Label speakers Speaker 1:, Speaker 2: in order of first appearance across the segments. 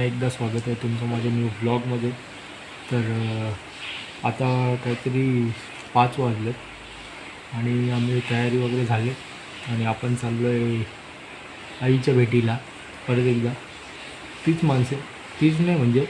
Speaker 1: एकदा स्वागत आहे तुमचं माझ्या न्यू ब्लॉगमध्ये। तर आता काहीतरी 5 वाजलेत आणि आम्ही तयारी वगैरे झाली आणि आपण चाललो आहे आईच्या भेटीला। परत एकदा तीच माणसे, तीच नाही म्हणजे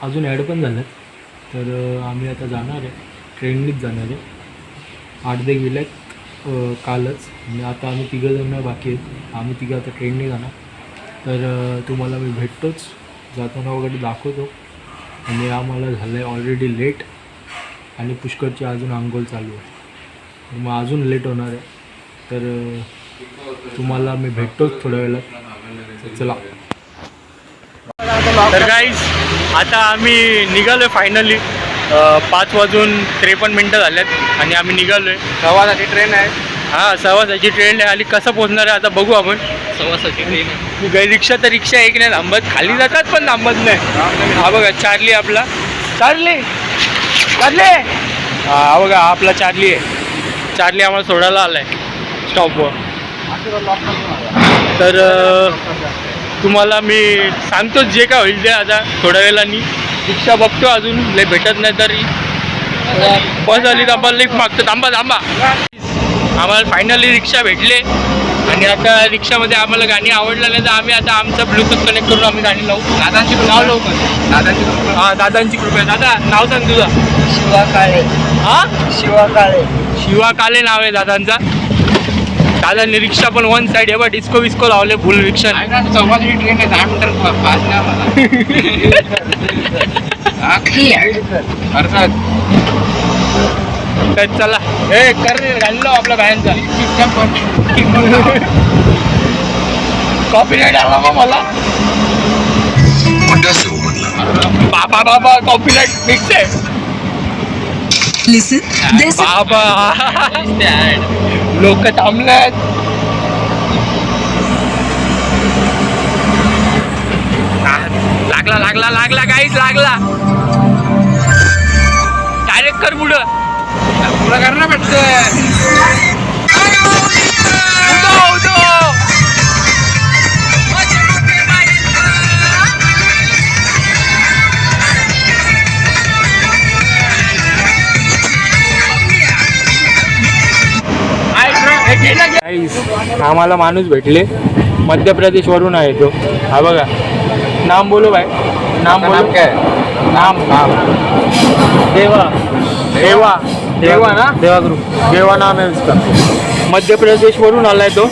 Speaker 1: अजून ॲड पण झाल्यात। तर आम्ही आता जाणार आहे, ट्रेननीच जाणार आहे। 8 गेलेत कालच आणि आता आम्ही 3 जण बाकी आहेत। आम्ही 3 आता ट्रेनने जाणार। तर तुम्हाला मी भेटतोच, जाताना वगैरे दाखवतो। आणि आम्हाला झालं आहे ऑलरेडी लेट आणि पुष्करची अजून अंघोळ चालू आहे, तर मग अजून लेट होणार आहे। तर तुम्हाला मी भेटतोच थोड्या वेळात, चला। तर गाईज आता आम्ही निघालो आहे फायनली। 5:53 झाल्यात आणि आम्ही निघालो आहे।
Speaker 2: 6:00ची ट्रेन आहे।
Speaker 1: हां, 6:00ची ट्रेन आहे आणि कसं पोचणार आहे आता बघू आपण।
Speaker 2: 6:00ची ट्रेन आहे।
Speaker 1: काही रिक्षा तर रिक्षा एक नाही थांबत, खाली जातात पण थांबत नाही। हा बघा चार्ली, आपला चार्ली चार्ली हा बघा आपला चार्ली आहे। चार्ली आम्हाला सोडायला आला आहे स्टॉपवर। तर तुम्हाला मी सांगतो जे काय होईल ते आता थोड्या वेळाने। रिक्षा बघतो, अजून लय भेटत नाही तरी बस आली तर आम्हाला लिफ्ट मागतो। थांबा थांबा, आम्हाला फायनली रिक्षा भेटले आणि आता रिक्षामध्ये आम्हाला गाणी आवडलं नाही तर आम्ही आता आमचं ब्लूटूथ कनेक्ट करून आम्ही गाणी लावू। दादांची नाव लावू का? हां, दादांची कृपा आहे। दादा नाव सांग तुझं।
Speaker 2: शिवा काळे।
Speaker 1: हां,
Speaker 2: शिवा काळे।
Speaker 1: शिवा काळे नाव आहे दादांचा। दादांनी रिक्षा पण वन साईड आहे बा, डिस्को विस्को लावले फुल रिक्षा।
Speaker 2: 6:00ची ट्रेन आहे, 10 मिनिट पास नाही आम्हाला।
Speaker 1: तर चला, ए कर रे, घाललो आपल्या बायांचा कॉपीराईट आला मग मला। बाबा बाबा कॉपीराईट फिक्स आहे बाबा। लोक थांबलेत। लागला लागला लागला काहीच लागला। डायरेक्ट कर पुढं,
Speaker 2: पुढं करणं भेटतंय।
Speaker 1: आम्हाला माणूस भेटले, मध्य प्रदेशवरून आहे तो। हा बघा, नाम बोलो भाई, नाम बोलो।
Speaker 2: काय
Speaker 1: नाम नाम देवा देवा देवा ना, देवा ग्रुप, देवा नाम है उसका। मध्य प्रदेशवरून आलाय तो,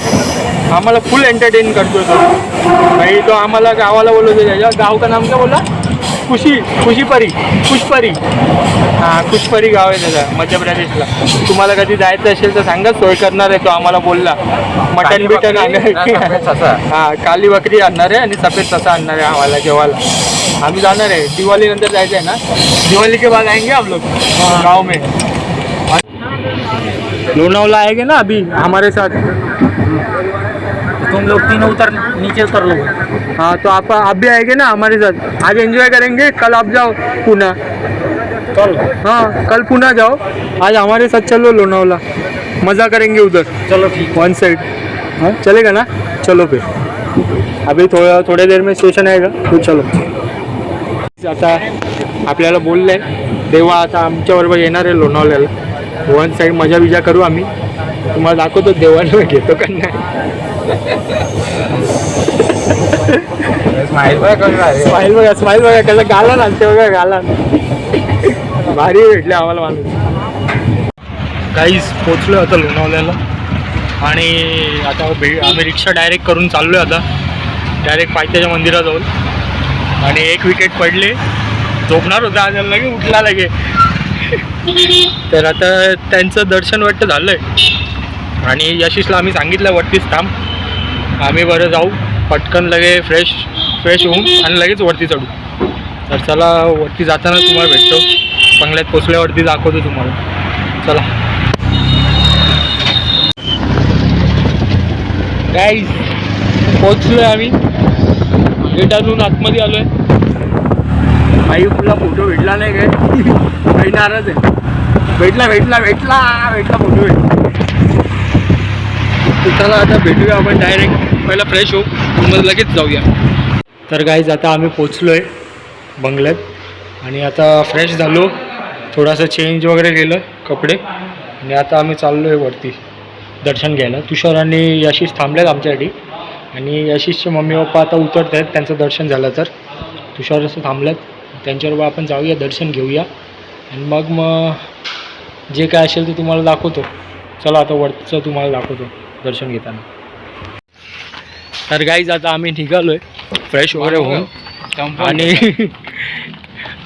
Speaker 1: आम्हाला फुल एंटरटेन करतो तो भाई। तो आम्हाला गावाला बोलवतो, त्याच्या गाव का नाम क्या बोला? खुशीपरी, खुशपरी। हां, खुशपरी गाव आहे त्याचा, मध्य प्रदेशला। तुम्हाला कधी जायचं असेल तर सांगा, सोय करणार आहे तो। आम्हाला बोलला मटन बिटन आणणार, हां काली बकरी आणणार आहे आणि सफेद ससा आणणार आहे आम्हाला जेवायला। आम्ही जाणार आहे, दिवाळी नंतर जायचं आहे ना, दिवाळी के बाद आएंगे हम लोग गाँव में। लोनावला आएंगे ना अभी हमारे साथ,
Speaker 2: तुम लोग तीनों नीचे उतर लो।
Speaker 1: हाँ तो आप भी आएंगे ना हमारे साथ। आज एंजॉय करेंगे, कल आप जाओ पुणे।
Speaker 2: कल?
Speaker 1: हाँ कल पुणे जाओ, आज हमारे साथ चलो लोनावला, मज़ा करेंगे उधर।
Speaker 2: चलो ठीक,
Speaker 1: वन साइड। हाँ चलेगा ना, चलो फिर। अभी थोड़े देर में स्टेशन आएगा तो चलो। आता आपल्याला बोललं आहे देवा आता आमच्याबरोबर येणार आहे लोणावल्याला। वन साईड मजा बिजा करू आम्ही, तुम्हाला दाखवतो देवाला घेतो का नाही।
Speaker 2: स्माइल बघा,
Speaker 1: स्माइल बघा, स्माइल बघा कसं गाला आणते बघा, गाला भारी भेटले आम्हाला माणूस। काहीच पोचलो आता लोणावल्याला आणि आता आम्ही रिक्षा डायरेक्ट करून चाललो आहे आता डायरेक्ट पायथ्याच्या मंदिराजवळ। आणि 1 विकेट पडले, झोपणार होता आज, लगे उठला लगे। तर आता त्यांचं दर्शन वाटतं झालं आहे आणि यशिषला आम्ही सांगितलं वरतीच थांब, आम्ही बरं जाऊ पटकन लगे फ्रेश होऊन आणि लगेच वरती चढू। तर चला, वरती जाताना तुम्हाला भेटतो, बंगल्यात पोचल्यावरती दाखवतो तुम्हाला। चला गाईज, पोचलो आहे आम्ही, गेटातून आतमध्ये आलो आहे। आई तुला फोटो भेटला नाही काय? काही नाराज आहे। भेटला फोटो भेटला। चला आता भेटूया आपण डायरेक्ट, पहिला फ्रेश होऊ मग लगेच जाऊया। तर गाईज आता आम्ही पोचलो आहे बंगल्यात आणि आता फ्रेश झालो, थोडासा चेंज वगैरे केलं कपडे आणि आता आम्ही चाललो आहे वरती दर्शन घ्यायला. तुषार आणि यशिश थांबलेत आमच्यासाठी आणि यशिशचे मम्मी पप्पा आता उतरत आहेत, त्यांचं दर्शन झालं तर तुषार असं थांबलेत, त्यांच्याबरोबर आपण जाऊया दर्शन घेऊया आणि मग जे काय असेल ते तुम्हाला दाखवतो. चला आता वरचं तुम्हाला दाखवतो दर्शन घेताना. तर गाईज आता आम्ही निघालो आहे फ्रेश वगैरे होऊन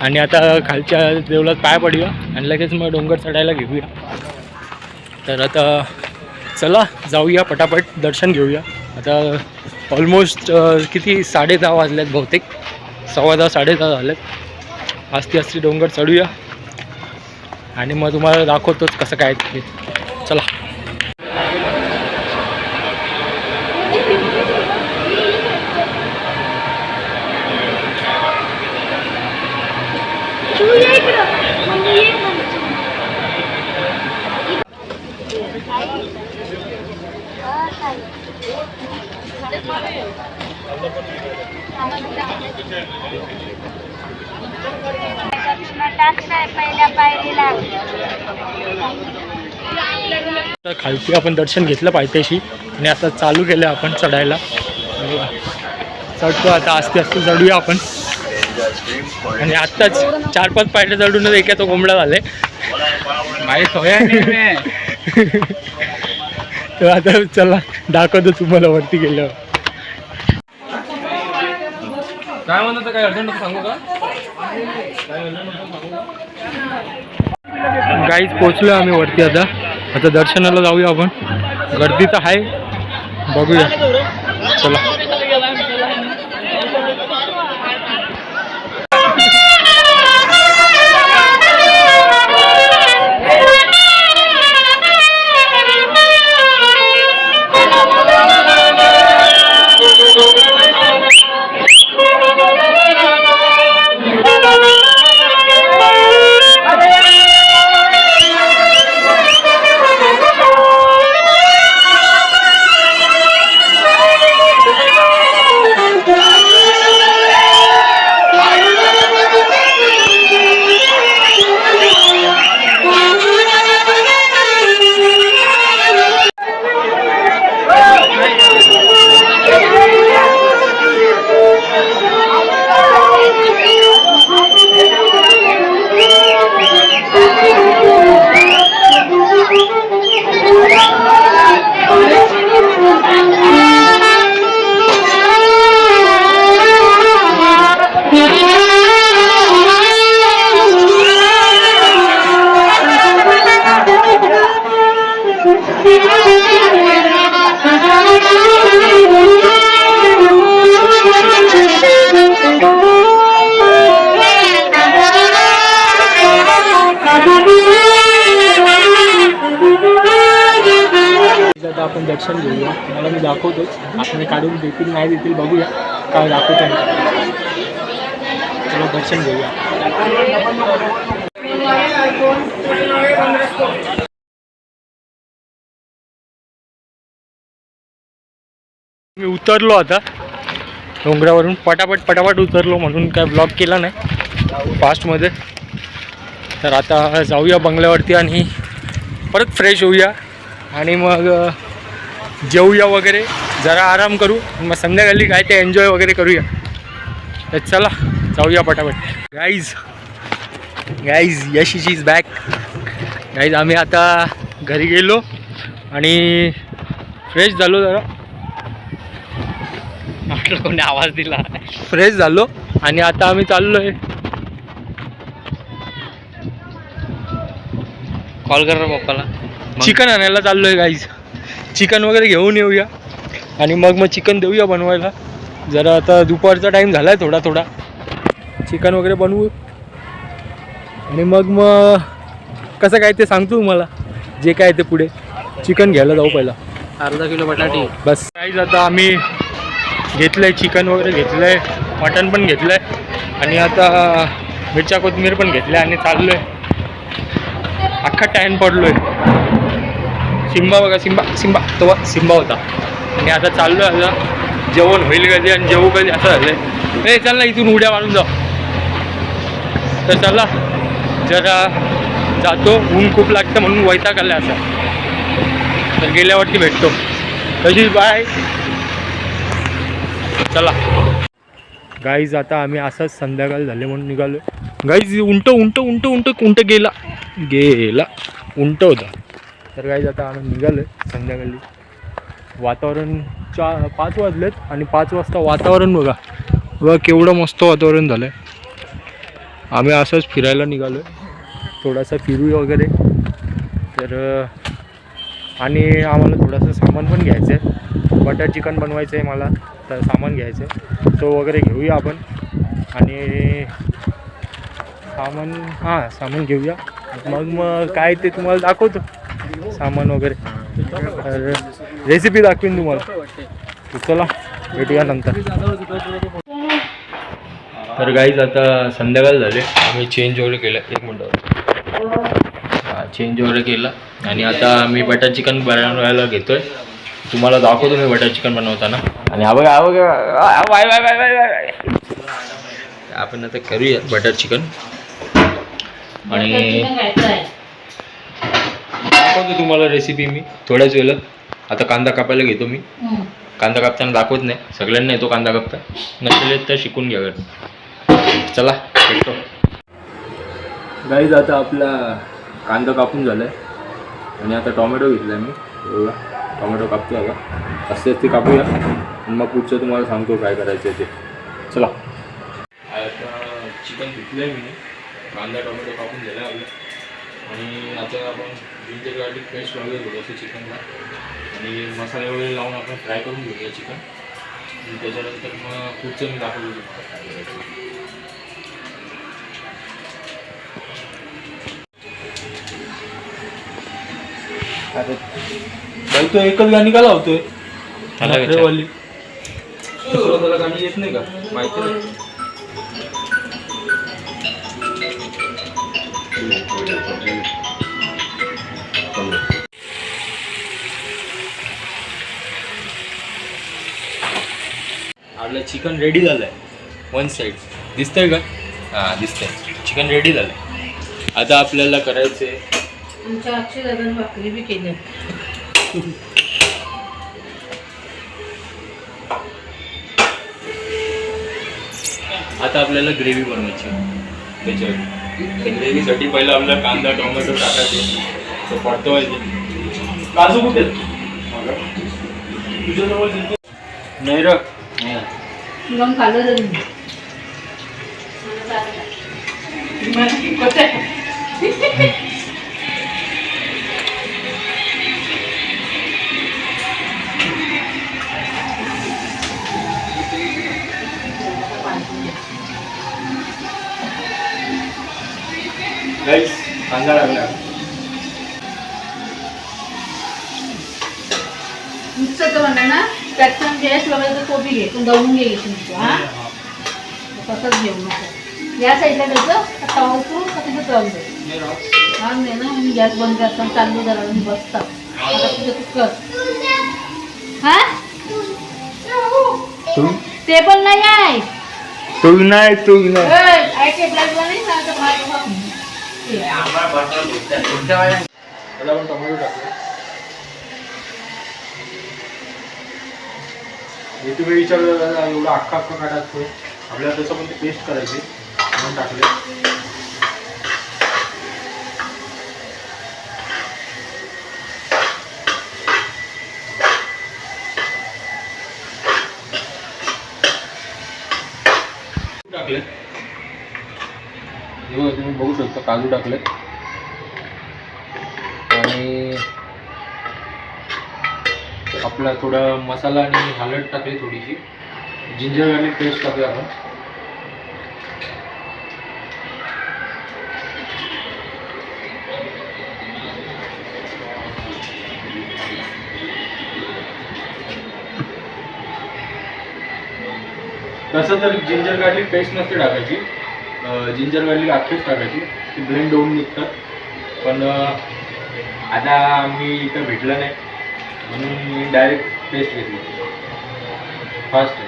Speaker 1: आणि आता खालच्या देवळात पाय पडूया आणि लगेच मग डोंगर चढायला घेऊया. तर आता चला जाऊया पटापट दर्शन घेऊया. आता ऑलमोस्ट किती 10:30 वाजल्यात, बहुतेक 10:15 10:30 झालेत. आस्ती आस्ती डोंगर चढूया आणि मग तुम्हाला दाखवतोच कसं काय ते. चला. तर खालती आपण दर्शन घेतलं पायथ्याशी आणि आता चालू केलं आपण चढायला. चढतो आता आस्ते आस्ते चढूया आपण आणि आत्ताच 4-5 पायऱ्या चढूनच एकाचा कोंबडा झाले. तर आता चला दाखवतो तुम्हाला वरती गेल्यावर.
Speaker 2: काय म्हणत काय अर्जंट सांगू का?
Speaker 1: गाईज पोचलो आम्ही वरती. आता दर्शनाला जाऊया आपण. गर्दी तर आहे, बघूया. चला. आपण दर्शन घेऊया. मला मी दाखवतोच, आपण काढून देतील नाही देतील बघूया. काय दाखवतो मी. चला दर्शन घेऊया. मी उतरलो आता डोंगरावरून, पटापट उतरलो म्हणून काय ब्लॉग केला नाही फास्टमध्ये. तर आता जाऊया बंगल्यावरती आणि परत फ्रेश होऊया आणि मग जेवूया वगैरे, जरा आराम करू, मग संध्याकाळी काय ते एन्जॉय वगैरे करूया. तर चला जाऊया पटापट. Guys Yashish is back. Guys आम्ही आता घरी गेलो आणि फ्रेश झालो, जरा म्हटलं कोणी आवाज दिला, फ्रेश झालो आणि आता आम्ही चाललो आहे.
Speaker 2: कॉल कर पप्पाला.
Speaker 1: चिकन आणायला चाललो आहे गाईज. चिकन वगैरे घेऊन येऊया आणि मग चिकन देऊया बनवायला. जरा आता दुपारचा टाईम झाला आहे, थोडा चिकन वगैरे बनवू आणि मग कसं काय ते सांगतो तुम्हाला. जे काय ते पुढे चिकन घ्यायला जाऊ. पहिला
Speaker 2: अर्धा किलो बटाटे
Speaker 1: बस. गाईज आता आम्ही घेतलं आहे चिकन वगैरे, घेतलं आहे मटण पण घेतलं आहे आणि आता मिरच्या कोथिंबीर पण घेतल्या आणि चाललो आहे. अख्खा टाईम पडलो आहे. सिम्बा बघा, सिम्बा तो सिम्बा होता आणि आता चाललो आहे. आता
Speaker 2: जेवण होईल कधी आणि जेवू कधी असं झालंय. ए चल ना इथून उड्या मारून जाऊ. तर चला जरा जातो, ऊन खूप लागतं म्हणून वैताग आला असा. तर गेल्यावरती भेटतो. तशी बाय. चला गाईज, आता आम्ही असंच संध्याकाळ झाले म्हणून निघालो. गाईज उंट गेला उंट होता. तर गाईज आता आम्ही निघालो संध्याकाळी. वातावरण 5 वाजलेत आणि 5 वाजता वातावरण बघा केवढं मस्त वातावरण झालं आहे. आम्ही असंच फिरायला निघालो आहे, थोडासा फिरू वगैरे. तर आणि आम्हाला थोडंसं सामान पण घ्यायचं आहे. बटर चिकन बनवायचं आहे मला, तर सामान घ्यायचं आहे, तो वगैरे घेऊया आपण. आणि सामान घेऊया. मग काय ते तुम्हाला दाखवतो सामान वगैरे. तर रेसिपी दाखवीन तुम्हाला. चला भेटूया नंतर. तर गाईज आता संध्याकाळ झाले, आम्ही चेंज वगैरे केलं. 1 मिनटं. चेंज वगैरे केलं आणि आता मी बटर चिकन बनवायला घेतोय. तुम्हाला दाखवतो मी बटर चिकन बनवताना. आणि आपण आता करूया बटर चिकन. आणि दाखवतो तुम्हाला रेसिपी मी थोड्याच वेळात. आता कांदा कापायला घेतो मी. कांदा कापताना दाखवत नाही, सगळ्यांना येतो कांदा कापता, नसेल तर शिकून घ्या. चला भेटतो. गाईज आता आपला कांदा कापून झाला आहे आणि आता टोमॅटो घेतला आहे मी. एवढा टोमॅटो कापतो आता, असते ते कापूया आणि मग पुढचं तुम्हाला सांगतो काय करायचं आहे ते. चला. आता चिकन घेतलं आहे मी, कांदा टोमॅटो कापून झाला आहे आपलं. आणि आता आपण जिंजर गार्लिक पेस्ट वगैरे घेऊ असं चिकनला आणि मसाले वगैरे लावून आपण फ्राय करून घेऊया चिकन. आणि त्याच्यानंतर मग पुढचं मी दाखवतो. अरे बाई, तो एकच गाणी का लावतोय? त्याला गाणी येत नाही का? माहिती नाही. आपलं चिकन रेडी झालंय. 1 साईड दिसतंय का? हां दिसतंय. चिकन रेडी झालंय. आता आपल्याला करायचंय.
Speaker 3: आमच्या अक्षय दादांनी भाकरी बी केल्या.
Speaker 2: आता आपल्याला ग्रेव्ही बनवायची. त्याच्यावर ग्रेव्हीसाठी पहिला आपल्याला कांदा टोमॅटो टाकायचे, तो परतवायचे. काजू कुठे तुझ्याजवळ? नाही र,
Speaker 3: मग खाल्लं तरी
Speaker 2: गाईस कांदा लागला.
Speaker 3: नुसतं म्हणा ना, त्याचं गॅस वगैरे कोबी घे, तू दळून घे तुमचं. हां तसंच घेऊ नको. या साईडला द्यायचं तवा उचलून का तिथं तळून द्यायचं. हा नाही ना, मी गॅस बंद करताना चालू जरा मी बसतात. आता तुझं तू कर. हा ते पण नाही आहे.
Speaker 2: तू नाही त्याला पण टोमॅटो टाकले. तुम्ही विचारलं एवढं अख्खा का टाकतोय? आपल्याला तसं पण ते पेस्ट करायची म्हणून टाकले. टाकले तुम्ही बघू शकता, काजू टाकले आणि आपला थोडा मसाला आणि हळद टाकली, थोडीशी जिंजर गार्लिक पेस्ट टाकूया आपण. तसं तर जिंजर गार्लिक पेस्ट नसते टाकायची, जिंजर गार्लिक अख्खीच टाकायची, ती ब्लेंड होऊन निघतात. पण आता मी इथं भेटलं नाही म्हणून मी डायरेक्ट पेस्ट घेतली. फास्ट आहे.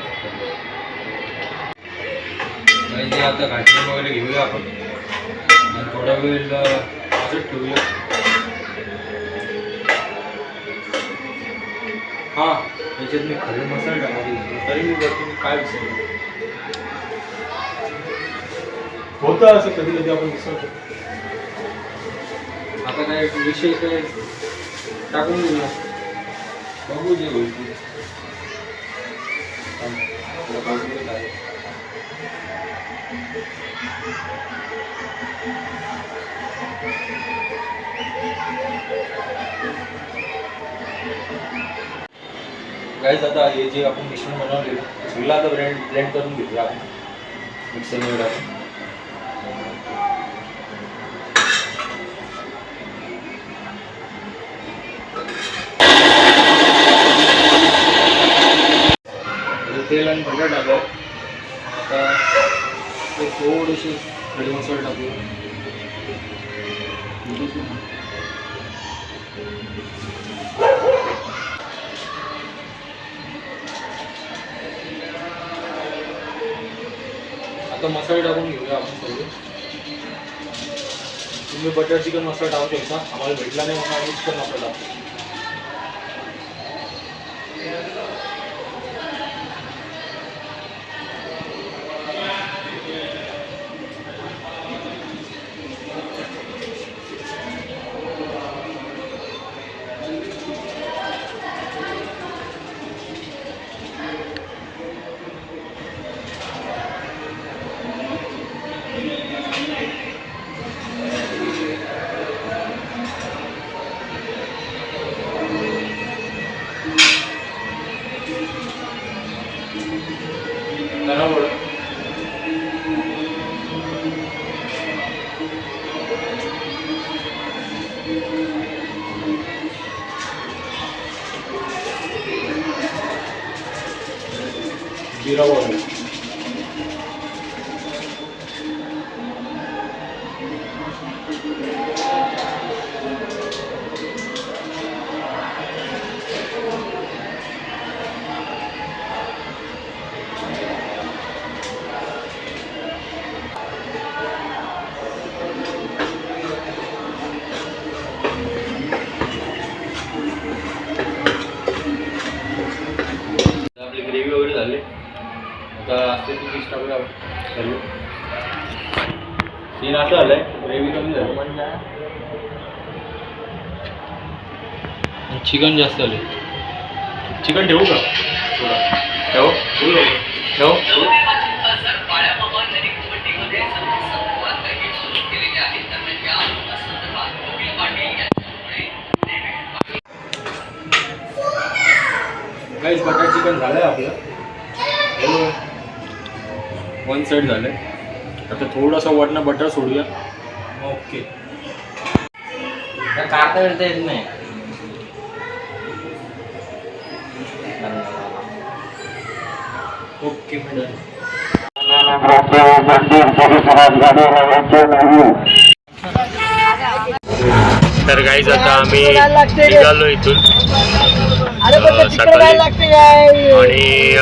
Speaker 2: म्हणजे आता घाटणी वगैरे घेऊया आपण आणि थोडा वेळ वाजत ठेवूया. हां, याच्यात मी खडे मसाले टाकले तरी मी करतो. काय विसरलो होतं असं कधी कधी आपण विसरतो. आता काय विषय काय टाकून घेऊया, बघू जे होईल ते. गाईज आता हे जे आपण मिश्रण बनवले सगळं आता ब्लेंड करून घेऊया आपण मिक्सरमध्ये टाकून. तेल आणि बटर टाकलं. आता ते थोडेसे खडे मसाले टाकू. आता मसाले टाकून घेऊया आपण सगळे. तुम्ही बटर चिकन मसाला टाकू शकता, आम्हाला भेटला नाही म्हणून आम्ही चिकन मसाला टाकतो. जीरा पावडर, आपली ग्रेव्ही वगैरे झाली. आता असते ती पीस टाकूया सर्व. सीन असं झालंय, ग्रेव्ही कमी झाली, चिकन जास्त झाले. चिकन ठेवू का थोडा? ठेव ठेव ठेव. गाईस बटर चिकन झालं आहे आपलं. वन साईड झालं आहे. आता थोडंसं वरनं बटर सोडूया. ओके,
Speaker 4: काढता येता येत नाही.
Speaker 2: Okay madam. तर गाईज आता आम्ही निघालो इथून सकाळी आणि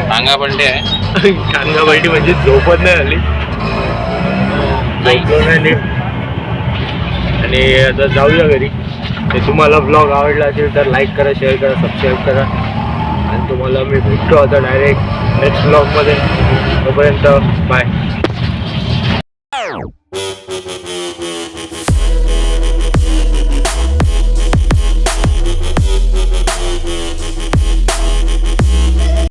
Speaker 4: कांगा पलटे आहे.
Speaker 2: कांगा बैठी म्हणजे झोपत नाही आली, झोपलो नाही नीट. आणि आता जाऊया घरी. ते तुम्हाला ब्लॉग आवडला असेल तर लाईक करा, शेअर करा, सबस्क्राईब करा. आणि तुम्हाला मी भेटतो आता डायरेक्ट नेक्स्ट ब्लॉगमध्ये. तोपर्यंत बाय.